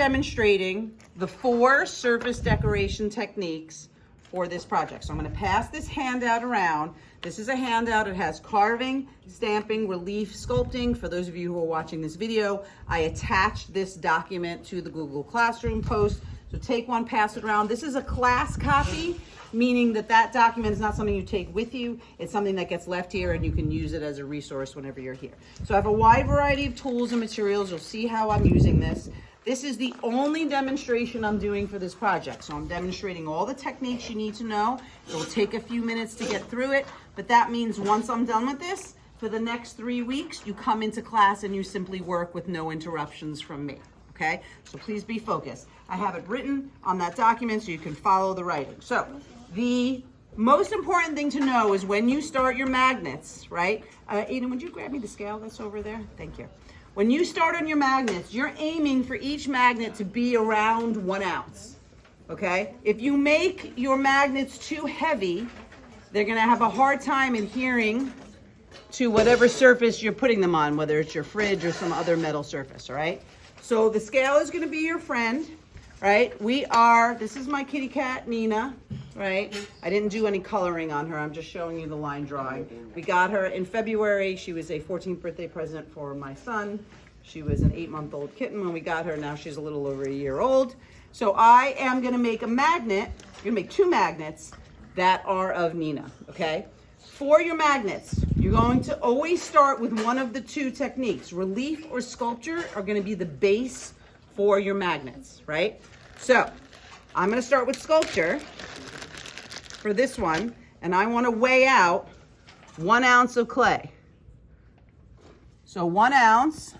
demonstrating the 4 surface decoration techniques for this project. So I'm going to pass this handout around. This is a handout. It has carving, stamping, relief, sculpting. For those of you who are watching this video, I attached this document to the Google Classroom post. So take one, pass it around. This is a class copy, meaning that that document is not something you take with you. It's something that gets left here and you can use it as a resource whenever you're here. So I have a wide variety of tools and materials. You'll see how I'm using this. This is the only demonstration I'm doing for this project. So I'm demonstrating all the techniques you need to know. It will take a few minutes to get through it, but that means once I'm done with this, for the next 3 weeks, you come into class and you simply work with no interruptions from me, okay? So please be focused. I have it written on that document so you can follow the writing. So the most important thing to know is when you start your magnets, right? Aiden, would you grab me the scale that's over there? Thank you. When you start on your magnets, you're aiming for each magnet to be around 1 ounce, okay? If you make your magnets too heavy, they're gonna have a hard time adhering to whatever surface you're putting them on, whether it's your fridge or some other metal surface, all right? So the scale is gonna be your friend, right? This is my kitty cat, Nina, right? I didn't do any coloring on her. I'm just showing you the line drawing. We got her in February. She was a 14th birthday present for my son. She was an 8-month-old kitten when we got her. Now she's a little over a year old. So I am gonna make a magnet. You're gonna make 2 magnets that are of Nina, okay? For your magnets, you're going to always start with one of the 2 techniques. Relief or sculpture are gonna be the base for your magnets, right? So I'm gonna start with sculpture for this one, and I wanna weigh out 1 ounce of clay. So 1 ounce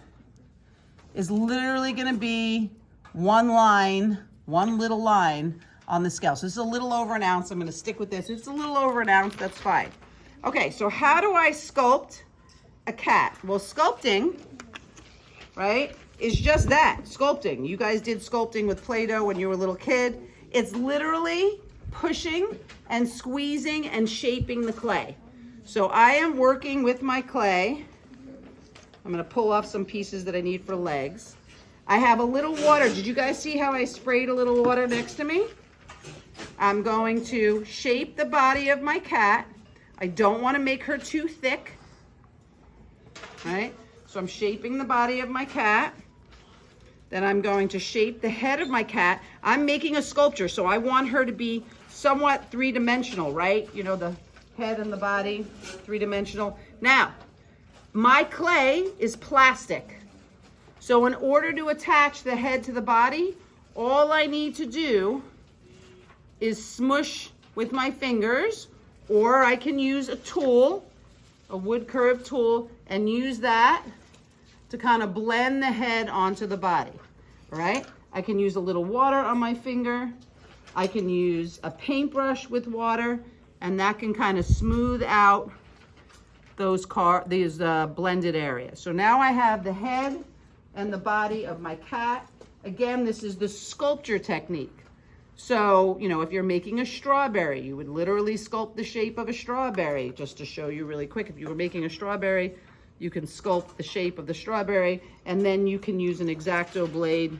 is literally gonna be 1 line, 1 little line on the scale. So this is a little over 1 ounce. I'm gonna stick with this. If it's a little over 1 ounce, that's fine. Okay, so how do I sculpt a cat? Well, sculpting, right, is just that, sculpting. You guys did sculpting with Play-Doh when you were a little kid. It's literally pushing and squeezing and shaping the clay. So I am working with my clay. I'm gonna pull off some pieces that I need for legs. I have a little water. Did you guys see how I sprayed a little water next to me? I'm going to shape the body of my cat. I don't wanna make her too thick, right? So I'm shaping the body of my cat. Then I'm going to shape the head of my cat. I'm making a sculpture, so I want her to be somewhat 3-dimensional, right? You know, the head and the body, 3-dimensional. Now, my clay is plastic. So in order to attach the head to the body, all I need to do is smush with my fingers, or I can use a tool, a wood curved tool, and use that to kind of blend the head onto the body, all right? I can use a little water on my finger. I can use a paintbrush with water, and that can kind of smooth out these blended areas. So now I have the head and the body of my cat. Again, this is the sculpture technique. So, you know, if you're making a strawberry, you would literally sculpt the shape of a strawberry. Just to show you really quick, if you were making a strawberry, you can sculpt the shape of the strawberry, and then you can use an X-Acto blade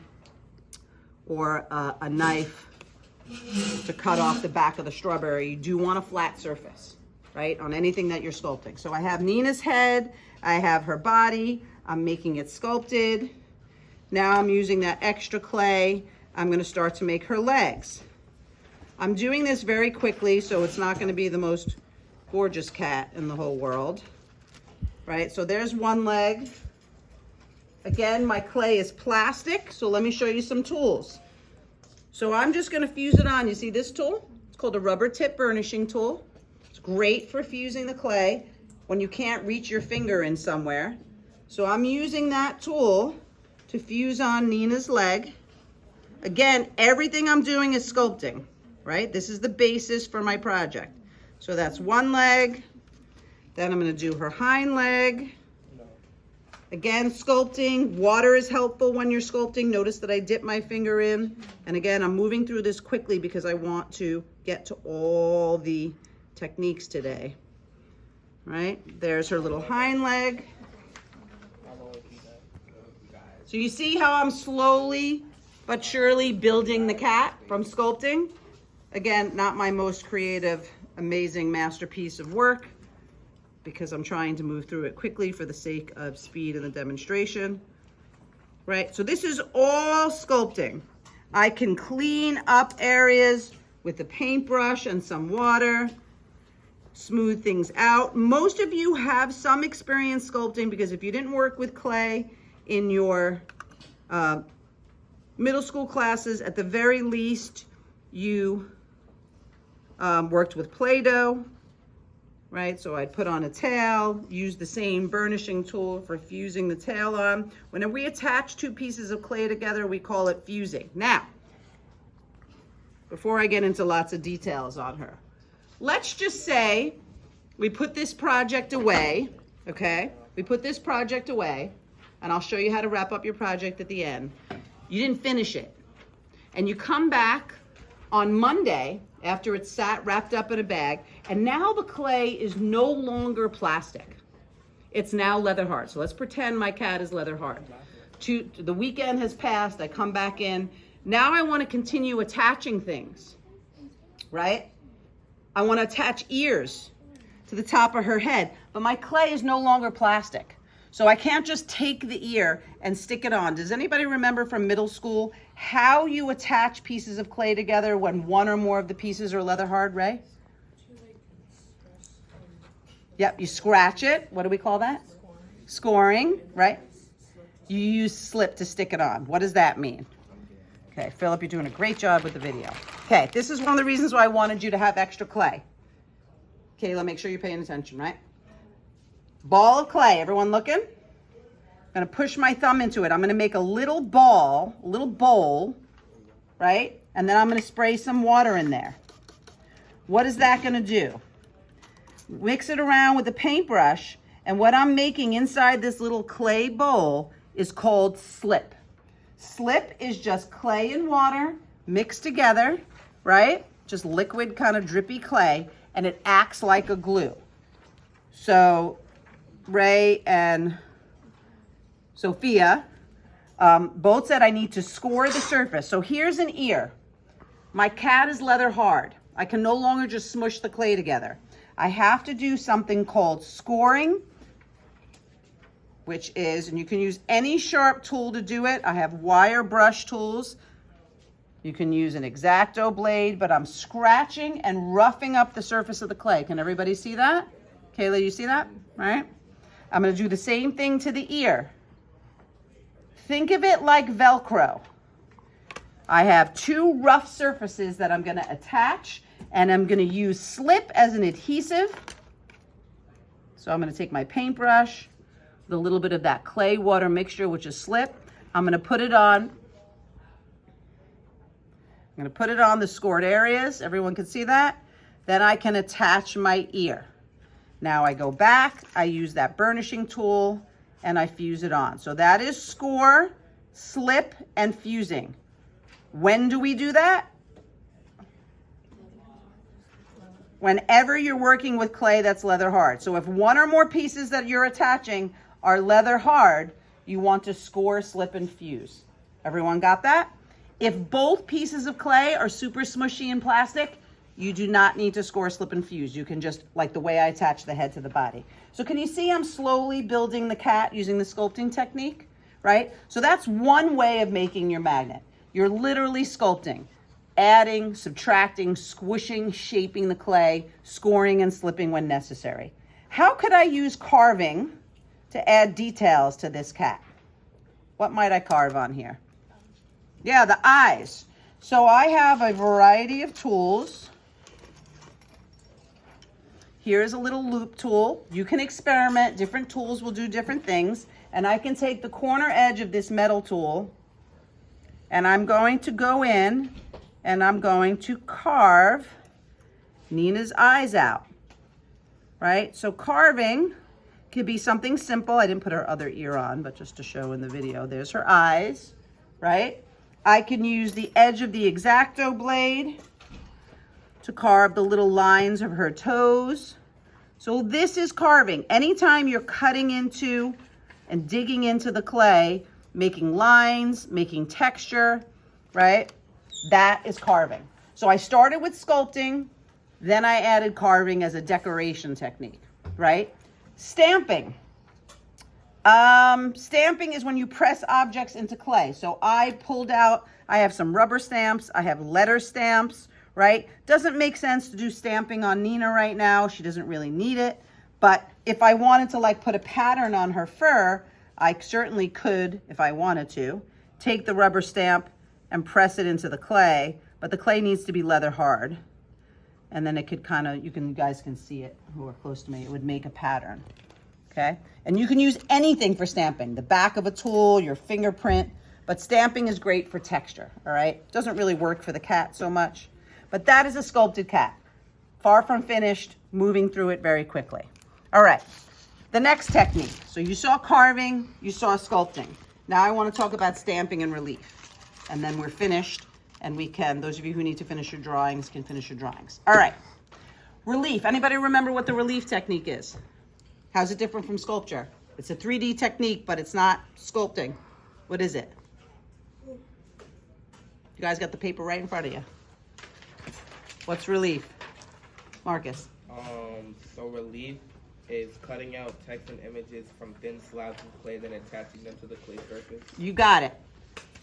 or a knife to cut off the back of the strawberry. You do want a flat surface, right, on anything that you're sculpting. So I have Nina's head, I have her body, I'm making it sculpted. Now I'm using that extra clay. I'm gonna start to make her legs. I'm doing this very quickly, so it's not gonna be the most gorgeous cat in the whole world, right? So there's one leg. Again, my clay is plastic, so let me show you some tools. So I'm just gonna fuse it on. You see this tool? It's called a rubber tip burnishing tool. It's great for fusing the clay when you can't reach your finger in somewhere. So I'm using that tool to fuse on Nina's leg. Again, everything I'm doing is sculpting, right? This is the basis for my project. So that's one leg. Then I'm gonna do her hind leg. Again, sculpting. Water is helpful when you're sculpting. Notice that I dip my finger in. And again, I'm moving through this quickly because I want to get to all the techniques today. Right? There's her little hind leg. So you see how I'm slowly but surely building the cat from sculpting. Again, not my most creative, amazing masterpiece of work because I'm trying to move through it quickly for the sake of speed in the demonstration, right? So this is all sculpting. I can clean up areas with a paintbrush and some water, smooth things out. Most of you have some experience sculpting because if you didn't work with clay in your middle school classes, at the very least, you worked with Play-Doh, right? So I'd put on a tail, use the same burnishing tool for fusing the tail on. Whenever we attach two pieces of clay together, we call it fusing. Now, before I get into lots of details on her, let's just say we put this project away, okay? We put this project away, and I'll show you how to wrap up your project at the end. You didn't finish it. And you come back on Monday after it's sat wrapped up in a bag, and now the clay is no longer plastic. It's now leather hard. So let's pretend my cat is leather hard. The weekend has passed, I come back in. Now I want to continue attaching things, right? I want to attach ears to the top of her head, but my clay is no longer plastic. So I can't just take the ear and stick it on. Does anybody remember from middle school how you attach pieces of clay together when one or more of the pieces are leather hard, Ray? Yep, you scratch it. What do we call that? Scoring, right? You use slip to stick it on. What does that mean? Okay, Philip, you're doing a great job with the video. Okay, this is one of the reasons why I wanted you to have extra clay. Kayla, make sure you're paying attention, right? Ball of clay, everyone looking? I'm gonna push my thumb into it. I'm gonna make a little ball, a little bowl, right? And then I'm gonna spray some water in there. What is that gonna do? Mix it around with a paintbrush, and what I'm making inside this little clay bowl is called slip. Slip is just clay and water mixed together, right? Just liquid kind of drippy clay, and it acts like a glue. So Ray and Sophia both said I need to score the surface. So here's an ear. My cat is leather hard. I can no longer just smush the clay together. I have to do something called scoring, which is, and you can use any sharp tool to do it. I have wire brush tools. You can use an X-Acto blade, but I'm scratching and roughing up the surface of the clay. Can everybody see that? Kayla, you see that? All right. I'm going to do the same thing to the ear. Think of it like Velcro. I have two rough surfaces that I'm going to attach, and I'm going to use slip as an adhesive. So I'm going to take my paintbrush, with a little bit of that clay water mixture, which is slip. I'm going to put it on. I'm going to put it on the scored areas. Everyone can see that. Then I can attach my ear. Now I go back, I use that burnishing tool, and I fuse it on. So that is score, slip, and fusing. When do we do that? Whenever you're working with clay that's leather hard. So if one or more pieces that you're attaching are leather hard, you want to score, slip, and fuse. Everyone got that? If both pieces of clay are super smushy and plastic, you do not need to score, slip, and fuse. You can just, like the way I attach the head to the body. So can you see I'm slowly building the cat using the sculpting technique, right? So that's one way of making your magnet. You're literally sculpting, adding, subtracting, squishing, shaping the clay, scoring and slipping when necessary. How could I use carving to add details to this cat? What might I carve on here? Yeah, the eyes. So I have a variety of tools. Here's a little loop tool. You can experiment. Different tools will do different things. And I can take the corner edge of this metal tool, and I'm going to go in and I'm going to carve Nina's eyes out, right? So carving could be something simple. I didn't put her other ear on, but just to show in the video, there's her eyes, right? I can use the edge of the X-Acto blade to carve the little lines of her toes. So this is carving. Anytime you're cutting into and digging into the clay, making lines, making texture, right? That is carving. So I started with sculpting, then I added carving as a decoration technique, right? Stamping. Stamping is when you press objects into clay. So I pulled out, I have some rubber stamps, I have letter stamps, right? Doesn't make sense to do stamping on Nina right now. She doesn't really need it. But if I wanted to like put a pattern on her fur, I certainly could, if I wanted to, take the rubber stamp and press it into the clay, but the clay needs to be leather hard. And then it could kind of, you guys can see it who are close to me, it would make a pattern, okay? And you can use anything for stamping, the back of a tool, your fingerprint, but stamping is great for texture, all right? Doesn't really work for the cat so much, but that is a sculpted cat. Far from finished, moving through it very quickly. All right, the next technique. So you saw carving, you saw sculpting. Now I want to talk about stamping and relief. And then we're finished, and we can, those of you who need to finish your drawings can finish your drawings. All right, relief. Anybody remember what the relief technique is? How's it different from sculpture? It's a 3D technique, but it's not sculpting. What is it? You guys got the paper right in front of you. What's relief? Marcus. So relief is cutting out text and images from thin slabs of clay, then attaching them to the clay surface. You got it.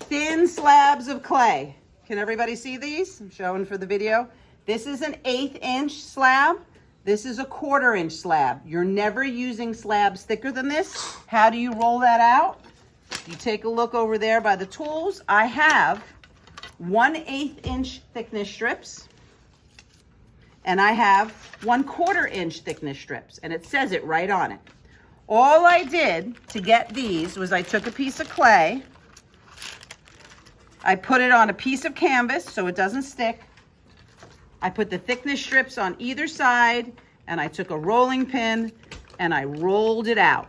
Thin slabs of clay. Can everybody see these? I'm showing for the video. This is an 1/8 inch slab. This is a 1/4 inch slab. You're never using slabs thicker than this. How do you roll that out? You take a look over there by the tools. I have 1/8 inch thickness strips. And I have 1/4 inch thickness strips, and it says it right on it. All I did to get these was I took a piece of clay, I put it on a piece of canvas so it doesn't stick. I put the thickness strips on either side, and I took a rolling pin and I rolled it out,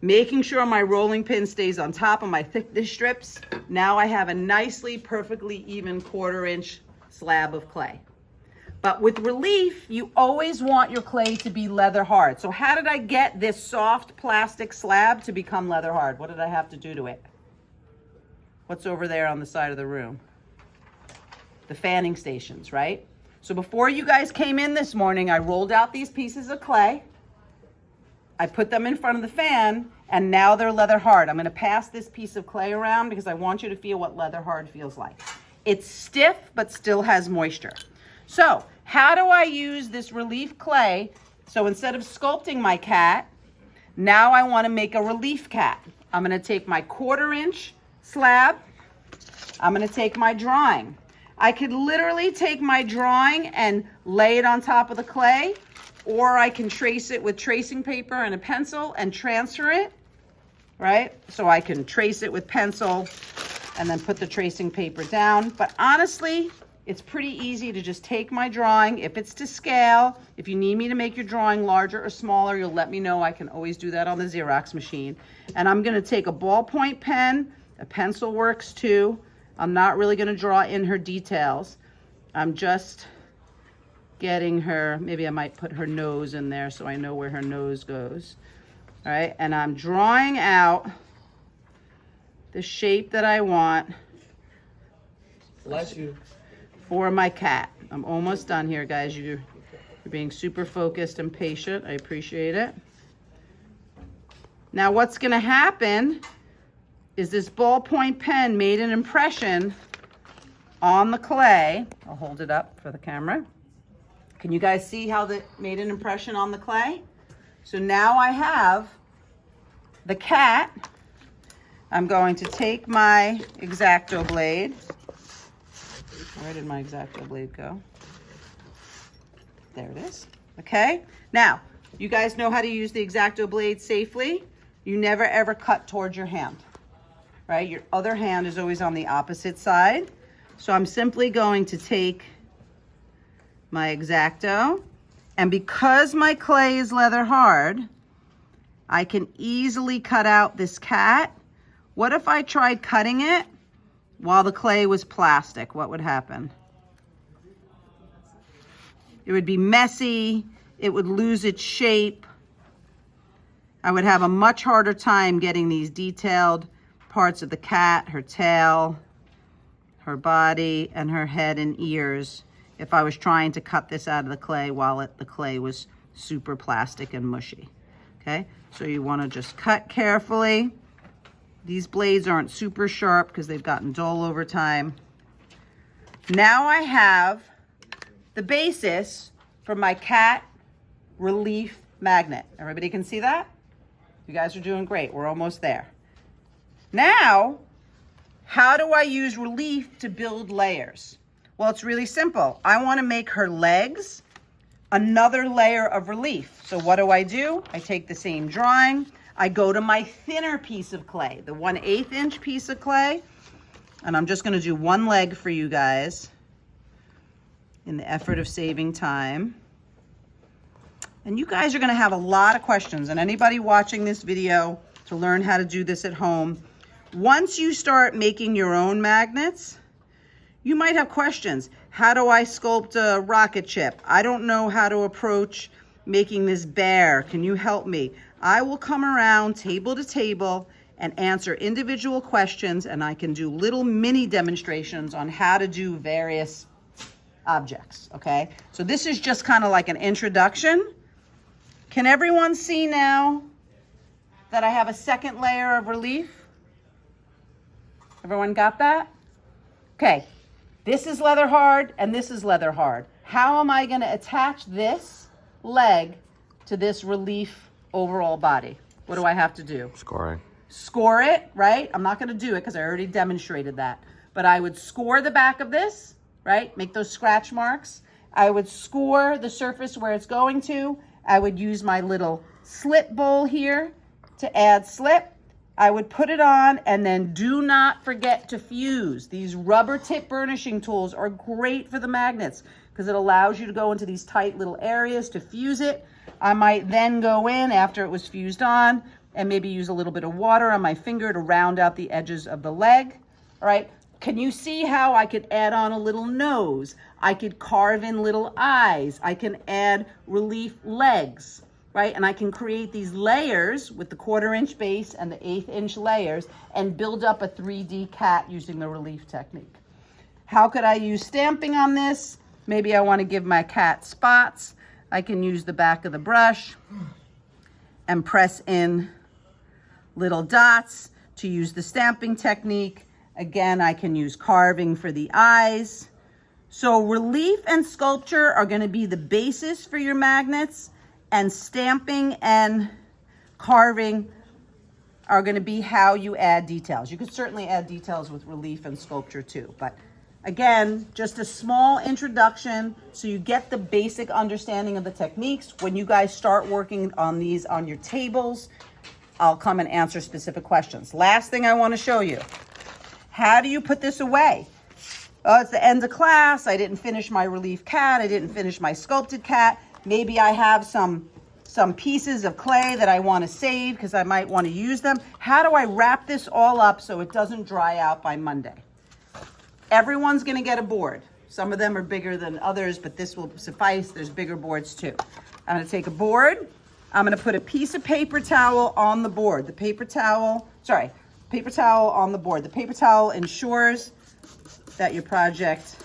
making sure my rolling pin stays on top of my thickness strips. Now I have a nicely, perfectly even 1/4 inch slab of clay. But with relief, you always want your clay to be leather hard. So how did I get this soft plastic slab to become leather hard? What did I have to do to it? What's over there on the side of the room? The fanning stations, right? So before you guys came in this morning, I rolled out these pieces of clay. I put them in front of the fan, and now they're leather hard. I'm gonna pass this piece of clay around because I want you to feel what leather hard feels like. It's stiff, but still has moisture. So how do I use this relief clay? So instead of sculpting my cat, now I want to make a relief cat. I'm going to take my 1/4 inch slab. I'm going to take my drawing. I could literally take my drawing and lay it on top of the clay, or I can trace it with tracing paper and a pencil and transfer it, right? So I can trace it with pencil and then put the tracing paper down. But honestly, it's pretty easy to just take my drawing. If it's to scale, if you need me to make your drawing larger or smaller, you'll let me know. I can always do that on the Xerox machine. And I'm gonna take a ballpoint pen, a pencil works too. I'm not really gonna draw in her details. I'm just getting her, maybe I might put her nose in there so I know where her nose goes. All right, and I'm drawing out the shape that I want. Bless you. For my cat. I'm almost done here, guys. You're being super focused and patient. I appreciate it. Now what's gonna happen is this ballpoint pen made an impression on the clay. I'll hold it up for the camera. Can you guys see how that made an impression on the clay? So now I have the cat. I'm going to take my X-Acto blade. Where did my X-Acto blade go? There it is. Okay. Now, you guys know how to use the X-Acto blade safely. You never ever cut towards your hand, right? Your other hand is always on the opposite side. So I'm simply going to take my X-Acto, and because my clay is leather hard, I can easily cut out this cat. What if I tried cutting it while the clay was plastic? What would happen? It would be messy. It would lose its shape. I would have a much harder time getting these detailed parts of the cat, her tail, her body and her head and ears if I was trying to cut this out of the clay while the clay was super plastic and mushy. Okay, so you want to just cut carefully. These blades aren't super sharp because they've gotten dull over time. Now I have the basis for my cat relief magnet. Everybody can see that? You guys are doing great. We're almost there. Now, how do I use relief to build layers? Well, it's really simple. I want to make her legs another layer of relief. So what do? I take the same drawing. I go to my thinner piece of clay, the 1/8 inch piece of clay, and I'm just going to do one leg for you guys in the effort of saving time. And you guys are going to have a lot of questions, and anybody watching this video to learn how to do this at home, once you start making your own magnets, you might have questions. How do I sculpt a rocket ship? I don't know how to approach making this bear. Can you help me? I will come around table to table and answer individual questions, and I can do little mini demonstrations on how to do various objects, okay? So this is just kind of like an introduction. Can everyone see now that I have a second layer of relief? Everyone got that? Okay, this is leather hard and this is leather hard. How am I going to attach this leg to this relief overall body? What do I have to do? Scoring. Score it, right? I'm not going to do it because I already demonstrated that. But I would score the back of this, right? Make those scratch marks. I would score the surface where it's going to. I would use my little slip bowl here to add slip. I would put it on, and then do not forget to fuse. These rubber tip burnishing tools are great for the magnets because it allows you to go into these tight little areas to fuse it. I might then go in after it was fused on and maybe use a little bit of water on my finger to round out the edges of the leg. All right. Can you see how I could add on a little nose? I could carve in little eyes. I can add relief legs, right? And I can create these layers with the 1/4 inch base and the 1/8 inch layers and build up a 3D cat using the relief technique. How could I use stamping on this? Maybe I want to give my cat spots. I can use the back of the brush and press in little dots to use the stamping technique. Again, I can use carving for the eyes. So relief and sculpture are going to be the basis for your magnets, and stamping and carving are going to be how you add details. You could certainly add details with relief and sculpture too, but again, just a small introduction so you get the basic understanding of the techniques. When you guys start working on these on your tables, I'll come and answer specific questions. Last thing I want to show you. How do you put this away? Oh, it's the end of class. I didn't finish my relief cat. I didn't finish my sculpted cat. Maybe I have some pieces of clay that I want to save because I might want to use them. How do I wrap this all up so it doesn't dry out by Monday? Everyone's going to get a board. Some of them are bigger than others, but this will suffice. There's bigger boards too. I'm going to take a board. I'm going to put a piece of paper towel on the board. The paper towel on the board. The paper towel ensures that your project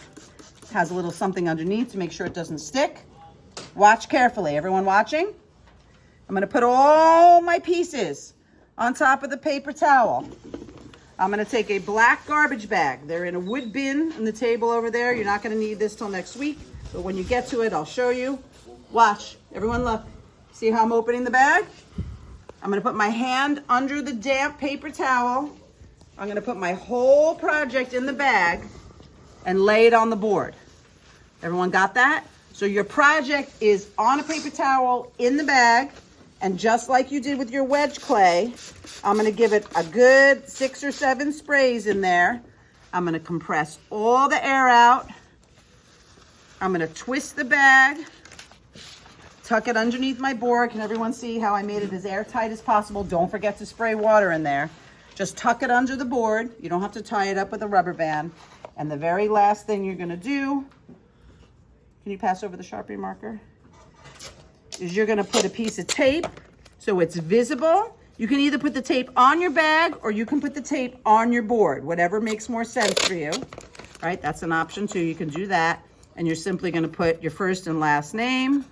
has a little something underneath to make sure it doesn't stick. Watch carefully. Everyone watching? I'm going to put all my pieces on top of the paper towel. I'm going to take a black garbage bag. They're in a wood bin on the table over there. You're not going to need this till next week, but when you get to it, I'll show you. Watch. Everyone look. See how I'm opening the bag? I'm going to put my hand under the damp paper towel. I'm going to put my whole project in the bag and lay it on the board. Everyone got that? So your project is on a paper towel in the bag, and just like you did with your wedge clay, I'm going to give it a good 6 or 7 sprays in there. I'm going to compress all the air out. I'm going to twist the bag, tuck it underneath my board. Can everyone see how I made it as airtight as possible? Don't forget to spray water in there. Just tuck it under the board. You don't have to tie it up with a rubber band. And the very last thing you're going to do, can you pass over the Sharpie marker? Is you're going to put a piece of tape so it's visible. You can either put the tape on your bag or you can put the tape on your board, whatever makes more sense for you. right? That's an option too. You can do that. And you're simply going to put your first and last name.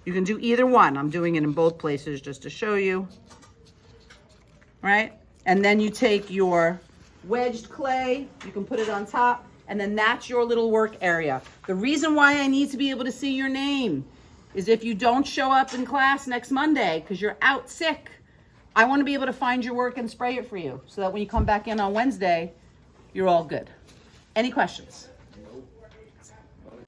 You can do either one. I'm doing it in both places just to show you, right? And then you take your wedged clay, you can put it on top, and then that's your little work area. The reason why I need to be able to see your name is if you don't show up in class next Monday because you're out sick, I want to be able to find your work and spray it for you so that when you come back in on Wednesday, you're all good. Any questions?